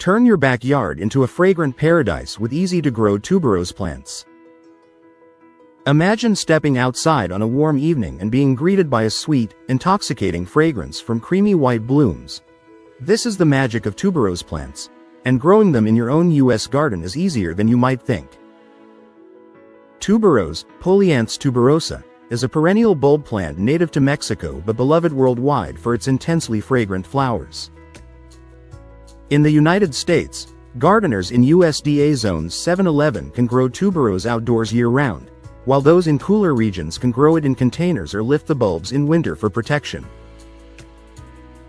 Turn your backyard into a fragrant paradise with easy-to-grow tuberose plants. Imagine stepping outside on a warm evening and being greeted by a sweet, intoxicating fragrance from creamy white blooms. This is the magic of tuberose plants, and growing them in your own U.S. garden is easier than you might think. Tuberose, Polyanthes tuberosa, is a perennial bulb plant native to Mexico but beloved worldwide for its intensely fragrant flowers. In the United States, gardeners in USDA zones 7-11 can grow tuberose outdoors year-round, while those in cooler regions can grow it in containers or lift the bulbs in winter for protection.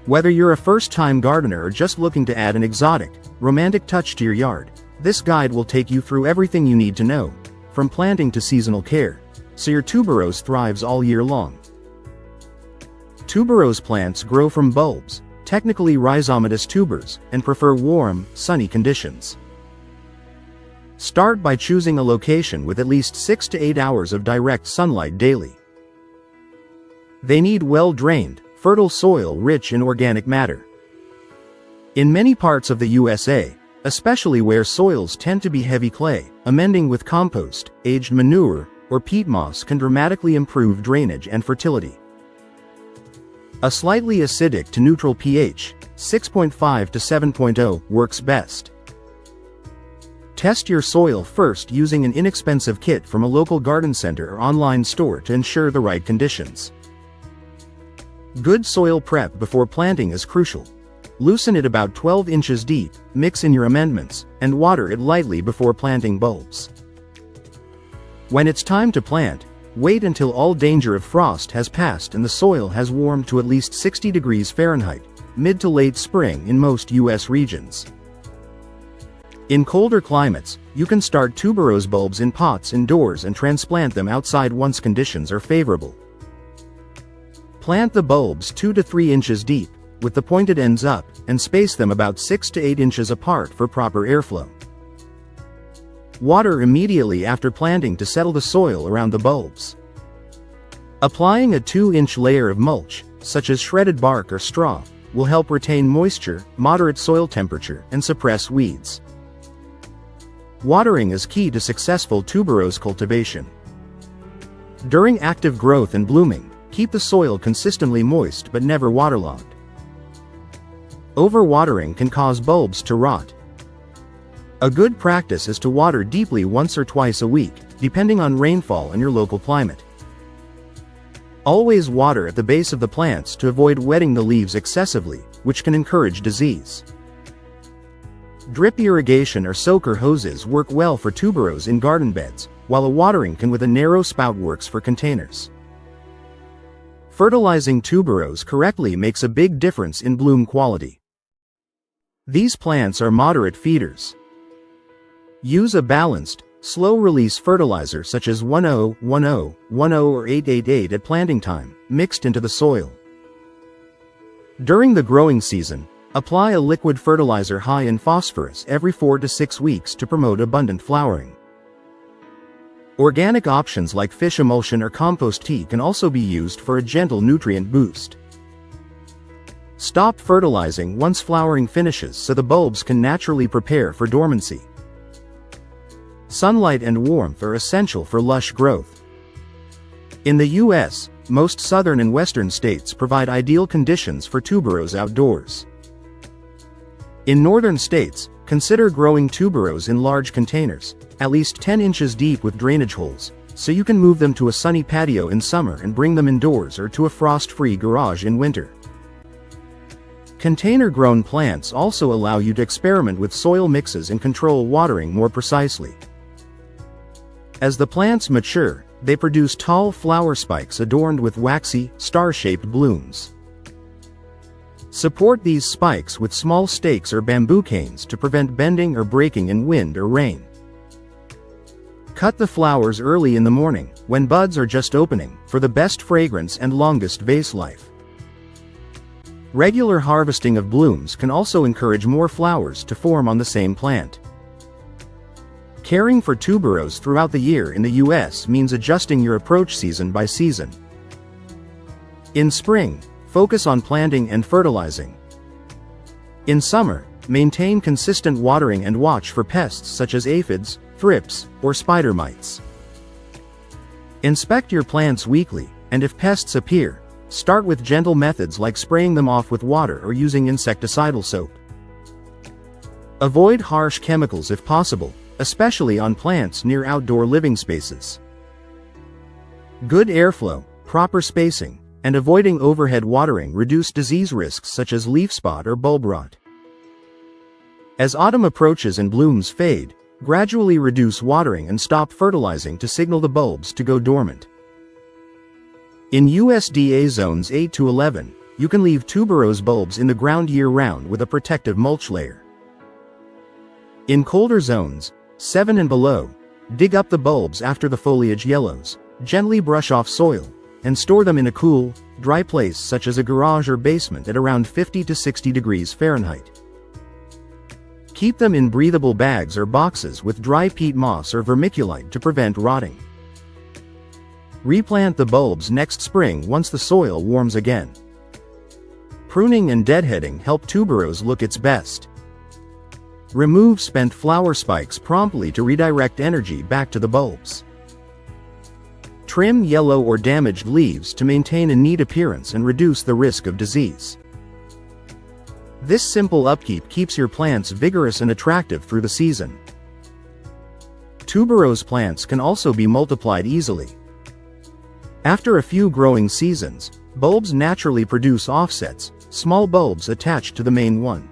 Whether you're a first-time gardener or just looking to add an exotic, romantic touch to your yard, this guide will take you through everything you need to know, from planting to seasonal care, so your tuberose thrives all year long. Tuberose plants grow from bulbs, technically rhizomatous tubers, and prefer warm, sunny conditions. Start by choosing a location with at least 6 to 8 hours of direct sunlight daily. They need well-drained, fertile soil rich in organic matter. In many parts of the USA, especially where soils tend to be heavy clay, amending with compost, aged manure, or peat moss can dramatically improve drainage and fertility. A slightly acidic to neutral pH, 6.5 to 7.0, works best. Test your soil first using an inexpensive kit from a local garden center or online store to ensure the right conditions. Good soil prep before planting is crucial. Loosen it about 12 inches deep, mix in your amendments, and water it lightly before planting bulbs. When it's time to plant, wait until all danger of frost has passed and the soil has warmed to at least 60 degrees Fahrenheit, mid to late spring in most U.S. regions. In colder climates, you can start tuberose bulbs in pots indoors and transplant them outside once conditions are favorable. Plant the bulbs 2 to 3 inches deep, with the pointed ends up, and space them about 6 to 8 inches apart for proper airflow. Water immediately after planting to settle the soil around the bulbs. Applying a 2-inch layer of mulch, such as shredded bark or straw, will help retain moisture, moderate soil temperature, and suppress weeds. Watering is key to successful tuberose cultivation. During active growth and blooming, keep the soil consistently moist but never waterlogged. Overwatering can cause bulbs to rot. A good practice is to water deeply once or twice a week, depending on rainfall and your local climate. Always water at the base of the plants to avoid wetting the leaves excessively, which can encourage disease. Drip irrigation or soaker hoses work well for tuberose in garden beds, while a watering can with a narrow spout works for containers. Fertilizing tuberose correctly makes a big difference in bloom quality. These plants are moderate feeders. Use a balanced, slow-release fertilizer such as 10, 10, 10 or 888 at planting time, mixed into the soil. During the growing season, apply a liquid fertilizer high in phosphorus every 4 to 6 weeks to promote abundant flowering. Organic options like fish emulsion or compost tea can also be used for a gentle nutrient boost. Stop fertilizing once flowering finishes so the bulbs can naturally prepare for dormancy. Sunlight and warmth are essential for lush growth. In the U.S., most southern and western states provide ideal conditions for tuberose outdoors. In northern states, consider growing tuberose in large containers, at least 10 inches deep with drainage holes, so you can move them to a sunny patio in summer and bring them indoors or to a frost-free garage in winter. Container-grown plants also allow you to experiment with soil mixes and control watering more precisely. As the plants mature, they produce tall flower spikes adorned with waxy, star-shaped blooms. Support these spikes with small stakes or bamboo canes to prevent bending or breaking in wind or rain. Cut the flowers early in the morning, when buds are just opening, for the best fragrance and longest vase life. Regular harvesting of blooms can also encourage more flowers to form on the same plant. Caring for tuberose throughout the year in the U.S. means adjusting your approach season by season. In spring, focus on planting and fertilizing. In summer, Maintain consistent watering and watch for pests such as aphids, thrips, or spider mites. Inspect your plants weekly, and if pests appear, start with gentle methods like spraying them off with water or using insecticidal soap. Avoid harsh chemicals if possible, especially on plants near outdoor living spaces. Good airflow, proper spacing, and avoiding overhead watering reduce disease risks such as leaf spot or bulb rot. As autumn approaches and blooms fade, gradually reduce watering and stop fertilizing to signal the bulbs to go dormant. In USDA zones 8 to 11, you can leave tuberose bulbs in the ground year-round with a protective mulch layer. In colder zones, 7 and below, dig up the bulbs after the foliage yellows, gently brush off soil, and store them in a cool, dry place such as a garage or basement at around 50 to 60 degrees Fahrenheit. Keep them in breathable bags or boxes with dry peat moss or vermiculite to prevent rotting. Replant the bulbs next spring once the soil warms again. Pruning and deadheading help tuberose look its best. Remove spent flower spikes promptly to redirect energy back to the bulbs. Trim yellow or damaged leaves to maintain a neat appearance and reduce the risk of disease. This simple upkeep keeps your plants vigorous and attractive through the season. Tuberose plants can also be multiplied easily. After a few growing seasons, bulbs naturally produce offsets, small bulbs attached to the main one.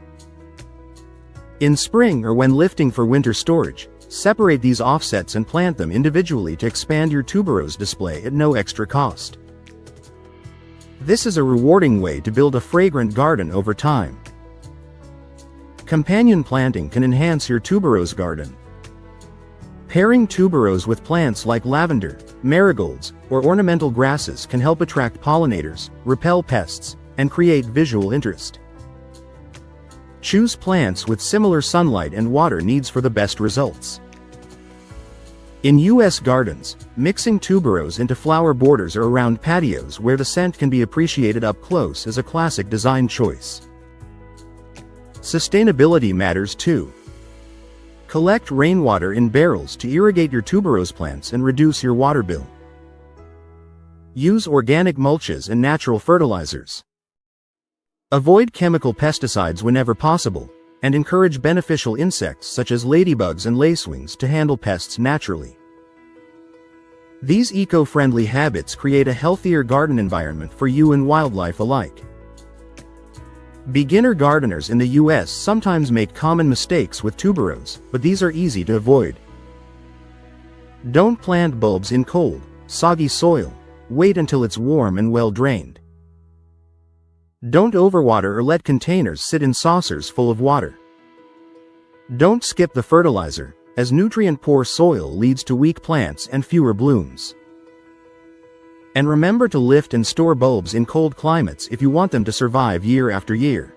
In spring or when lifting for winter storage, separate these offsets and plant them individually to expand your tuberose display at no extra cost. This is a rewarding way to build a fragrant garden over time. Companion planting can enhance your tuberose garden. Pairing tuberose with plants like lavender, marigolds, or ornamental grasses can help attract pollinators, repel pests, and create visual interest. Choose plants with similar sunlight and water needs for the best results. In U.S. gardens, mixing tuberose into flower borders or around patios where the scent can be appreciated up close is a classic design choice. Sustainability matters too. Collect rainwater in barrels to irrigate your tuberose plants and reduce your water bill. Use organic mulches and natural fertilizers. Avoid chemical pesticides whenever possible, and encourage beneficial insects such as ladybugs and lacewings to handle pests naturally. These eco-friendly habits create a healthier garden environment for you and wildlife alike. Beginner gardeners in the U.S. sometimes make common mistakes with tuberose, but these are easy to avoid. Don't plant bulbs in cold, soggy soil. Wait until it's warm and well drained. Don't overwater or let containers sit in saucers full of water. Don't skip the fertilizer, as nutrient-poor soil leads to weak plants and fewer blooms. And remember to lift and store bulbs in cold climates if you want them to survive year after year.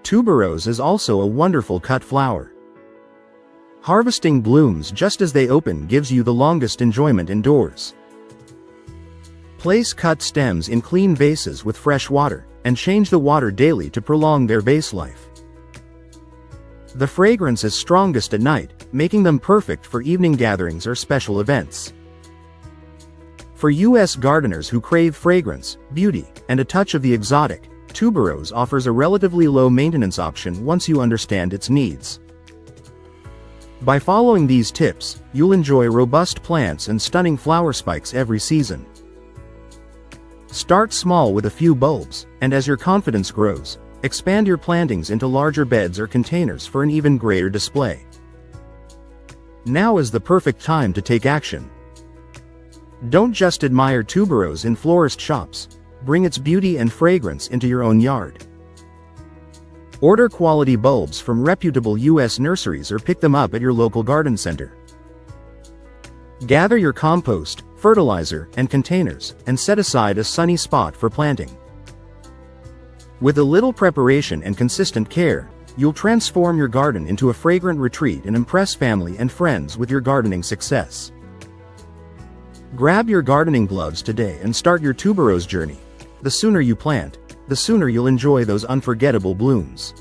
Tuberose is also a wonderful cut flower. Harvesting blooms just as they open gives you the longest enjoyment indoors. Place cut stems in clean vases with fresh water, and change the water daily to prolong their vase life. The fragrance is strongest at night, making them perfect for evening gatherings or special events. For U.S. gardeners who crave fragrance, beauty, and a touch of the exotic, tuberose offers a relatively low maintenance option once you understand its needs. By following these tips, you'll enjoy robust plants and stunning flower spikes every season. Start small with a few bulbs, and as your confidence grows, expand your plantings into larger beds or containers for an even greater display. Now is the perfect time to take action. Don't just admire tuberose in florist shops, bring its beauty and fragrance into your own yard. Order quality bulbs from reputable U.S. nurseries or pick them up at your local garden center. Gather your compost, fertilizer, and containers, and set aside a sunny spot for planting. With a little preparation and consistent care, you'll transform your garden into a fragrant retreat and impress family and friends with your gardening success. Grab your gardening gloves today and start your tuberose journey. The sooner you plant, the sooner you'll enjoy those unforgettable blooms.